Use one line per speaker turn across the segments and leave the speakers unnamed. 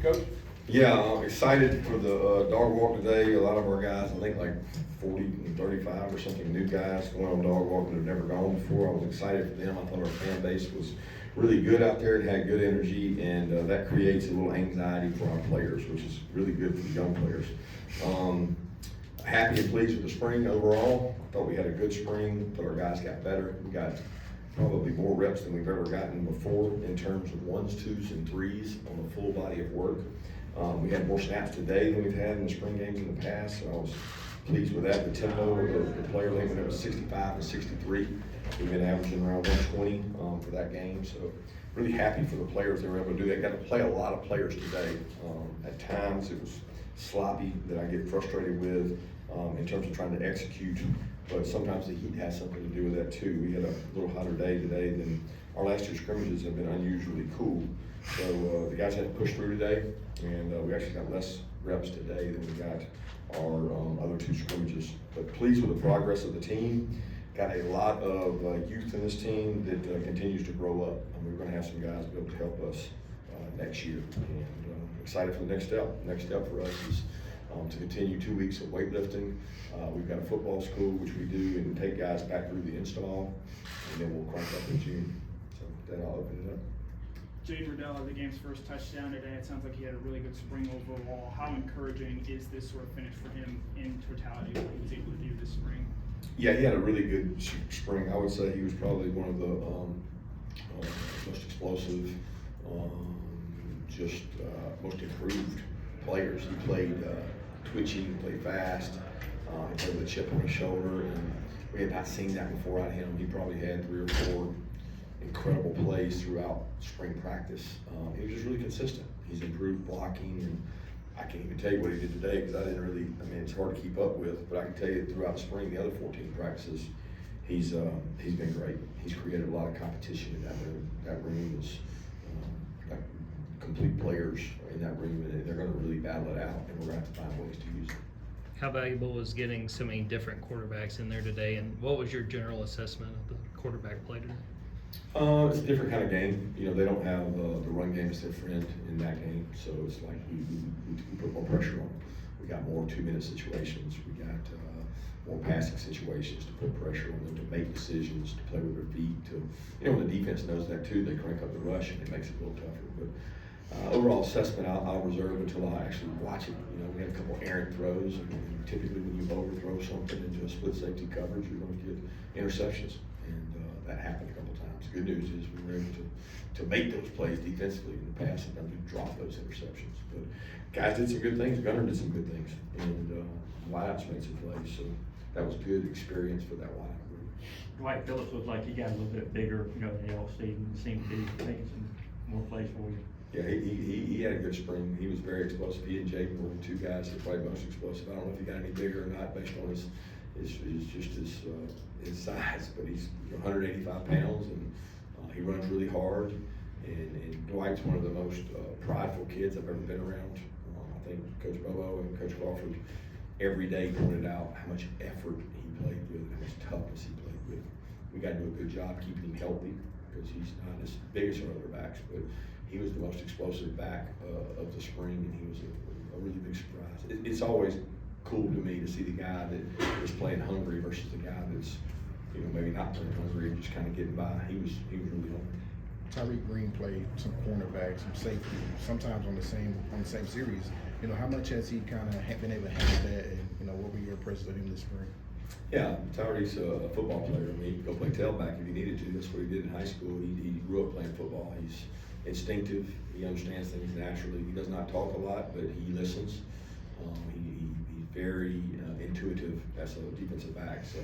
Coach?
Yeah, I'm excited for the dog walk today. A lot of our guys, I think like 40 and 35 or something, new guys going on dog walk that have never gone before. I was excited for them. I thought our fan base was really good out there. It had good energy, and that creates a little anxiety for our players, which is really good for the young players. Happy and pleased with the spring overall. I thought we had a good spring. I thought our guys got better. We got probably more reps than we've ever gotten before in terms of 1s, 2s, and 3s on a full body of work. We had more snaps today than we've had in the spring games in the past, so I was pleased with that. The tempo of the player length, it was 65 and 63. We've been averaging around 120 for that game, so really happy for the players that were able to do that. Got to play a lot of players today. At times it was sloppy that I get frustrated with in terms of trying to execute, but sometimes the heat has something to do with that too. We had a little hotter day today than our last two scrimmages have been unusually cool. So the guys had to push through today, and we actually got less reps today than we got our other two scrimmages. But pleased with the progress of the team. Got a lot of youth in this team that continues to grow up, and we're going to have some guys be able to help us next year. And excited for the next step. Next step for us is to continue 2 weeks of weightlifting. We've got a football school, which we do, and take guys back through the install, and then we'll crank up in June. So with that, I'll open it up.
Jade Riddell had the game's first touchdown today. It sounds like he had a really good spring overall. How encouraging is this sort of finish for him in totality, what he was able to do this spring?
Yeah, he had a really good spring. I would say he was probably one of the most explosive, most improved players. He played twitchy, he played fast, he played with a chip on his shoulder, and we had not seen that before out of him. He probably had 3 or 4 incredible plays throughout spring practice. He was just really consistent. He's improved blocking, and I can't even tell you what he did today because I didn't really, it's hard to keep up with, but I can tell you throughout the spring, the other 14 practices, he's been great. He's created a lot of competition in that room. That room is got complete players in that room, and they're going to really battle it out, and we're going to have to find ways to use it.
How valuable was getting so many different quarterbacks in there today, and what was your general assessment of the quarterback play today?
It's a different kind of game. You know, they don't have the run game as their friend in that game, so it's like we put more pressure on them. We got more 2-minute situations. We got more passing situations to put pressure on them to make decisions, to play with their feet. When the defense knows that too, they crank up the rush and it makes it a little tougher. But overall assessment, I'll reserve until I actually watch it. You know, we had a couple errant throws, and typically when you overthrow something into a split safety coverage, you're going to get interceptions, and that happened a couple times. The good news is we were able to make those plays defensively in the past, and we dropped those interceptions. But guys did some good things. Gunner did some good things, and wideouts made some plays. So that was good experience for that wideout group.
Dwight Phillips looked like he got a little bit bigger, in the all season. Seemed to be making some more plays for you.
Yeah, he had a good spring. He was very explosive. He and Jake were the 2 guys that played most explosive. I don't know if he got any bigger or not based on his size, but he's 185 pounds, and he runs really hard. And Dwight's one of the most prideful kids I've ever been around. I think Coach Bobo and Coach Crawford every day pointed out how much effort he played with, how much toughness he played with. We got to do a good job keeping him healthy because he's not as big as our other backs, but he was the most explosive back of the spring, and he was a really big surprise. It's always cool to me to see the guy that is playing hungry versus the guy that's maybe not playing hungry and just kind of getting by. He was really hungry.
Tyreek Green played some cornerback, some safety, sometimes on the same series. How much has he kind of been able to handle that, and what were your impressions of him this spring?
Yeah, Tyreek's a football player. He could go play tailback if he needed to. That's what he did in high school. He grew up playing football. He's instinctive. He understands things naturally. He does not talk a lot, but he listens. He's very intuitive as a defensive back. So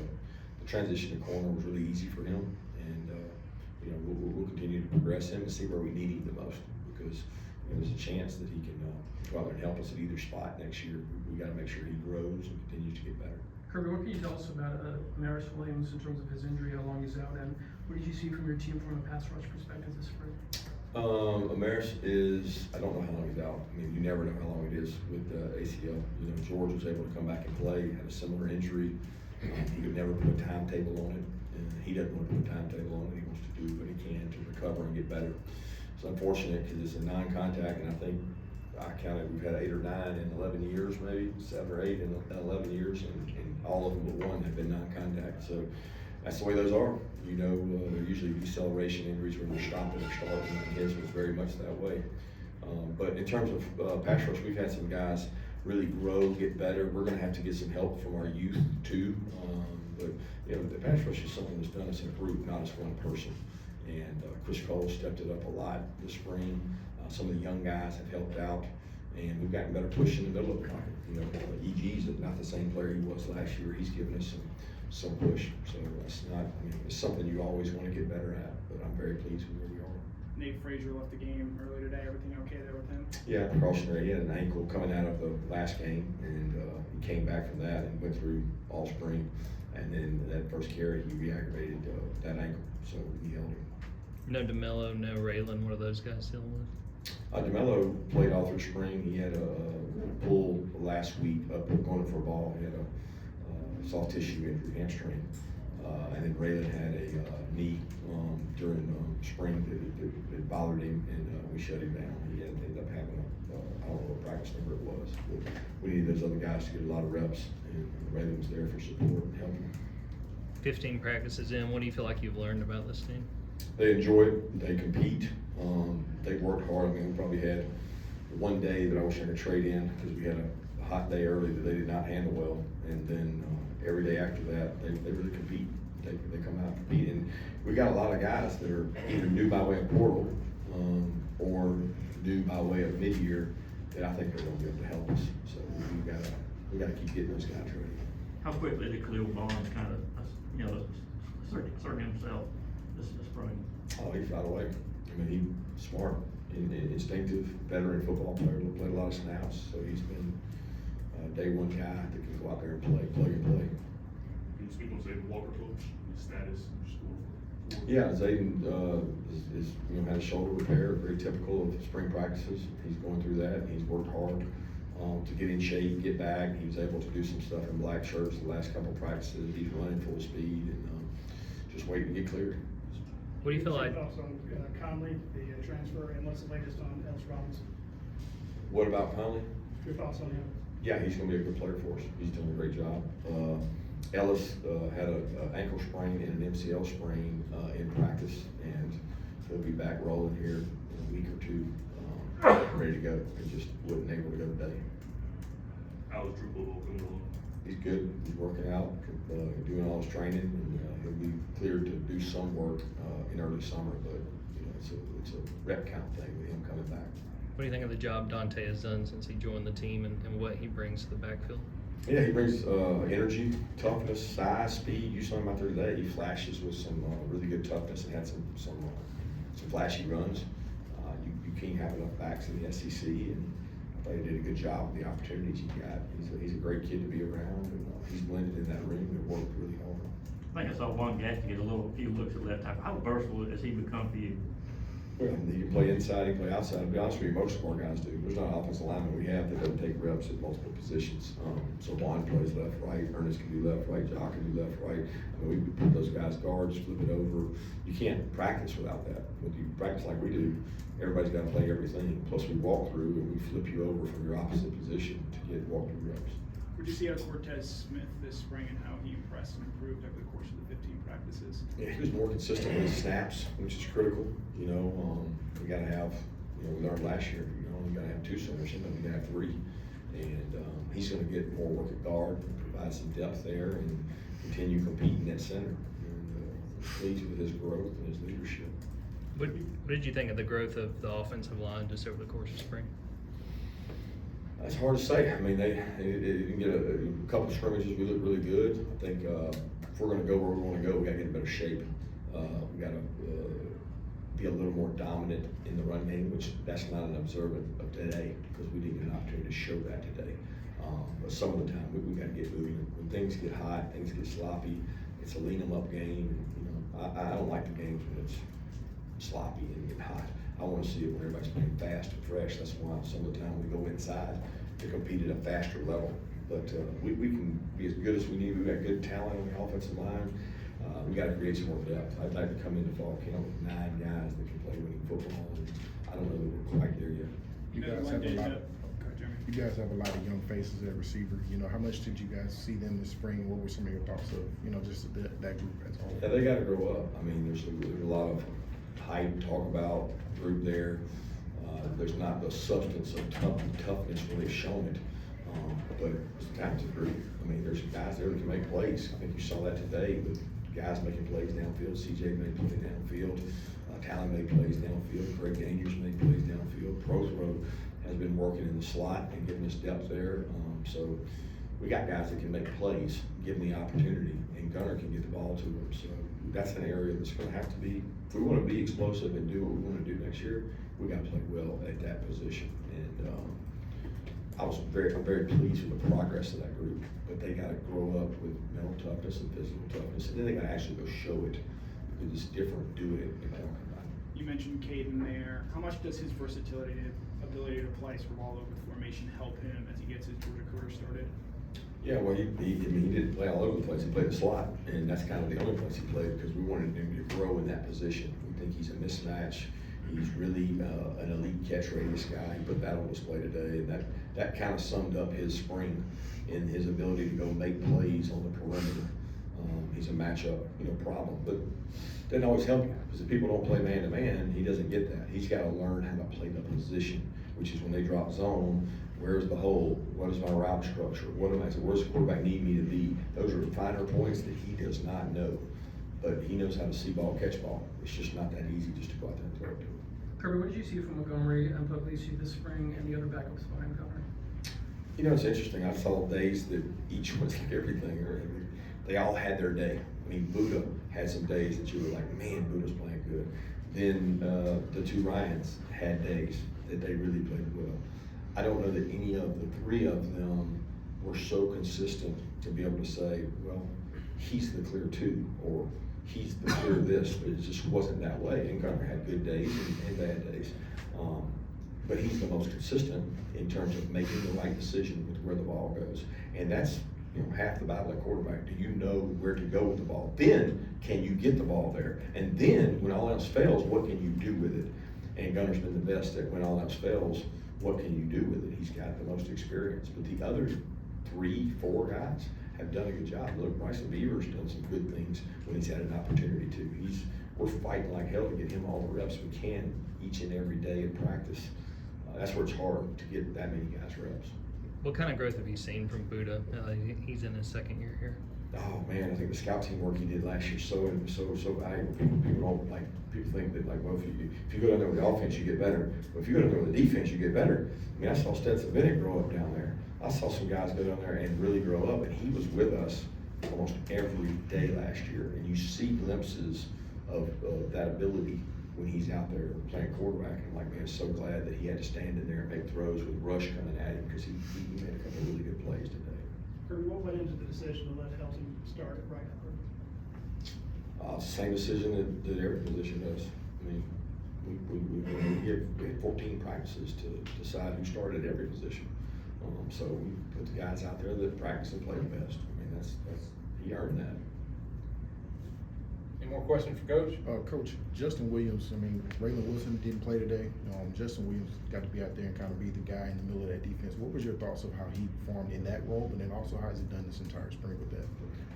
the transition to corner was really easy for him, and we'll continue to progress him and see where we need him the most, because there's a chance that he can go out and help us at either spot next year. We got to make sure he grows and continues to get better.
Kirby, what can you tell us about Maris Williams in terms of his injury, how long he's out, and what did you see from your team from a pass rush perspective this spring?
Amaris is, I don't know how long he's out. You never know how long it is with ACL. George was able to come back and play, had a similar injury. He could never put a timetable on it, and he doesn't want to put a timetable on it. He wants to do what he can to recover and get better. It's unfortunate because it's a non-contact, and I think I counted, we've had 8 or 9 in 11 years, maybe 7 or 8 in 11 years, and all of them but one have been non-contact. So that's the way those are. You know, they're usually deceleration injuries when you're stopping or starting, and his was very much that way. But in terms of pass rush, we've had some guys really grow, get better. We're going to have to get some help from our youth too. But you know, the pass rush is something that's done as a group, not as one person. And Chris Cole stepped it up a lot this spring. Some of the young guys have helped out, and we've gotten better push in the middle of the pocket. You know, EG's not the same player he was last year. He's given us some push. So it's not, I mean, it's something you always want to get better at, but I'm very pleased with where we are.
Nate Frazier left the game earlier today. Everything okay there with him?
Yeah, precautionary. He had an ankle coming out of the last game, and he came back from that and went through all spring. And then that first carry, he re-aggravated that ankle, so we held him.
No DeMello, no Raylan. What are those guys dealing with?
DeMello played all through spring. He had a pull last week, going for a ball. He had a soft tissue injury, hamstring. And then Raylan had a knee during spring that bothered him, and we shut him down. He ended up having I don't know what practice number it was, but we needed those other guys to get a lot of reps, and Raylan was there for support and helping.
15 practices in, what do you feel like you've learned about this team?
They enjoy it, they compete, they work hard. I mean, we probably had one day that I wish I could trade in because we had a hot day early that they did not handle well, and then every day after that, they really compete. They come out and compete, and we got a lot of guys that are either new by way of portal or new by way of mid-year that I think are going to be able to help us. So we got to keep getting those guys ready.
How quickly did Khalil Barnes kind of, you know, assert himself this spring?
Oh, he's right away. I mean, he's smart, instinctive, veteran football player, played a lot of snaps, so he's been a day one guy that can go out there and plug and play.
Can you speak on Zayden Walker, coach, his status in your school?
Yeah, Zayden is had a shoulder repair, very typical of spring practices. He's going through that. He's worked hard to get in shape, get back. He was able to do some stuff in black shirts the last couple of practices. He's running full speed and just waiting to get cleared.
What do you feel like?
Your thoughts on Conley, the transfer, and what's the latest on Ellis Robinson?
What about Conley?
Your thoughts on him?
Yeah, he's going to be a good player for us. He's doing a great job. Ellis had an ankle sprain and an MCL sprain in practice, and he'll be back rolling here in a week or two, ready to go. He just wasn't able to go today.
How is Drew Bulldog coming along?
He's good. He's working out, doing all his training, and he'll be cleared to do some work in early summer. But you know, it's a rep count thing with him coming back.
What do you think of the job Dante has done since he joined the team and what he brings to the backfield?
Yeah, he brings energy, toughness, size, speed. You saw him out there today. He flashes with some really good toughness and had some flashy runs. You can't have enough backs in the SEC, and I thought he did a good job with the opportunities he got. He's a great kid to be around, and he's blended in that room and worked really hard.
I think I saw one guy get a few looks at left tackle. How versatile has he become for you?
Well, he can play inside, he can play outside. To be honest with you, most of our guys do. There's not an offensive lineman we have that doesn't take reps at multiple positions. So Juan plays left, right. Ernest can do left, right. Jock can do left, right. I mean, we put those guys guards, flip it over. You can't practice without that. When you practice like we do, everybody's got to play everything. Plus, we walk through and we flip you over from your opposite position to get walk-through reps.
What did you see out of Cortez Smith this spring and how he impressed and improved over the course of the 15 practices?
Yeah, he was more consistent with his snaps, which is critical. You know, we got to have, we learned last year, you got to have 2 centers, sometimes you got to have 3. And he's going to get more work at guard, and provide some depth there, and continue competing at center. And pleased with his growth and his leadership.
What did you think of the growth of the offensive line just over the course of spring?
It's hard to say. I mean, they didn't get a couple of scrimmages. We look really good. I think if we're going to go where we want to go, we got to get in better shape. We got to be a little more dominant in the run game, which that's not an observant of today because we didn't get an opportunity to show that today. But some of the time, we got to get moving. When things get hot, things get sloppy. It's a lean them up game. And, I don't like the games when it's sloppy and get hot. I want to see it when everybody's playing fast and fresh. That's why some of the time we go inside to compete at a faster level. But we can be as good as we need. We've got good talent on the offensive line. We got to create some more depth. I'd like to come into fall camp with 9 guys that can play winning football. And I don't know that we're quite there yet.
You
know,
guys
one
have a
day
lot
to-
of,
Go ahead, Jeremy.
you guys have a lot of young faces at receiver. You know, how much did you guys see them this spring? What were some of your thoughts of, you know, just that group as a whole?
Yeah, they gotta grow up. I mean, there's a lot of hype, talk about group there. There's not the substance of toughness when they've shown it. But it's a talented group. I mean, there's guys there that can make plays. I think you saw that today with guys making plays downfield. CJ made plays downfield. Tallon made plays downfield. Craig Andrews made plays downfield. Prothrow has been working in the slot and giving us depth there. So we got guys that can make plays, give them the opportunity, and Gunner can get the ball to them. So that's an area that's gonna have to be, if we wanna be explosive and do what we wanna do next year, we gotta play well at that position. And I'm very pleased with the progress of that group, but they gotta grow up with mental toughness and physical toughness, and then they gotta actually go show it. It's different doing it and talking about it.
You mentioned Caden there. How much does his versatility and ability to play from all over the formation help him as he gets his Georgia career started?
Yeah, well, I mean, he didn't play all over the place. He played the slot, and that's kind of the only place he played because we wanted him to grow in that position. We think he's a mismatch. He's really an elite catch radius guy. He put that on display today, and that kind of summed up his spring in his ability to go make plays on the perimeter. He's a matchup, problem, but doesn't always help you because if people don't play man to man, he doesn't get that. He's got to learn how to play the position, which is when they drop zone. Where's the hole? What is my route structure? Where's the quarterback need me to be? Those are finer points that he does not know, but he knows how to see ball, catch ball. It's just not that easy just to go out there and throw it to him.
Kirby, what did you see from Montgomery and Puglisi this spring and the other backups behind Gunner?
It's interesting. I saw days that each was like everything. They all had their day. I mean, Buddha had some days that you were like, man, Buddha's playing good. Then the two Ryans had days that they really played well. I don't know that any of the three of them were so consistent to be able to say, well, he's the clear two, or he's the clear this, but it just wasn't that way. And Gunner had good days and bad days. But he's the most consistent in terms of making the right decision with where the ball goes. And that's half the battle at quarterback. Do you know where to go with the ball? Then, can you get the ball there? And then, when all else fails, what can you do with it? And Gunner's been the best at when all else fails, what can you do with it? He's got the most experience. But the other 3, 4 guys have done a good job. Look, Bryson Beaver's done some good things when he's had an opportunity to. We're fighting like hell to get him all the reps we can each and every day in practice. That's where it's hard to get that many guys reps.
What kind of growth have you seen from Buddha? He's in his second year here.
Oh man, I think the scout team work he did last year so valuable. People think that like, well, if you go down there with the offense, you get better. But if you go down there with the defense, you get better. I mean, I saw Stetson Bennett grow up down there. I saw some guys go down there and really grow up, and he was with us almost every day last year. And you see glimpses of that ability when he's out there playing quarterback. And I'm like, man, so glad that he had to stand in there and make throws with Rush coming at him because he made a couple of really good plays today.
Kirby, what went into the decision to let Helton start at right guard?
Same decision that every position does. I mean, we had 14 practices to decide who started at every position. So we put the guys out there that practice and play the best. I mean, that's he earned that.
Any more questions for Coach?
Coach, Justin Williams, I mean, Raylan Wilson didn't play today. Justin Williams got to be out there and kind of be the guy in the middle of that defense. What was your thoughts of how he performed in that role, and then also how has he done this entire spring with that?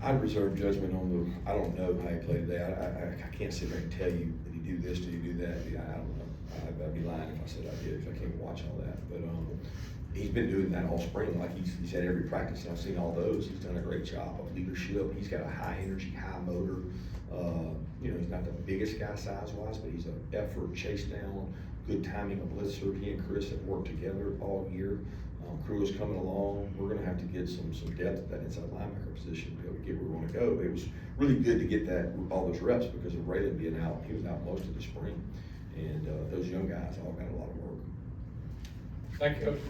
I reserve judgment on I don't know how he played today. I can't sit there and tell you, did he do this, did he do that? I don't know. I'd be lying if I said I did, because I can't watch all that. But he's been doing that all spring. Like he's had every practice, and I've seen all those. He's done a great job of leadership. He's got a high energy, high motor. He's not the biggest guy size-wise, but he's an effort, chase down, good timing, a blitzer. He and Chris have worked together all year. Crew is coming along. We're going to have to get some depth at that inside linebacker position to be able to get where we want to go. But it was really good to get all those reps because of Raylan being out. He was out most of the spring, and those young guys all got a lot of work.
Thank you, Coach.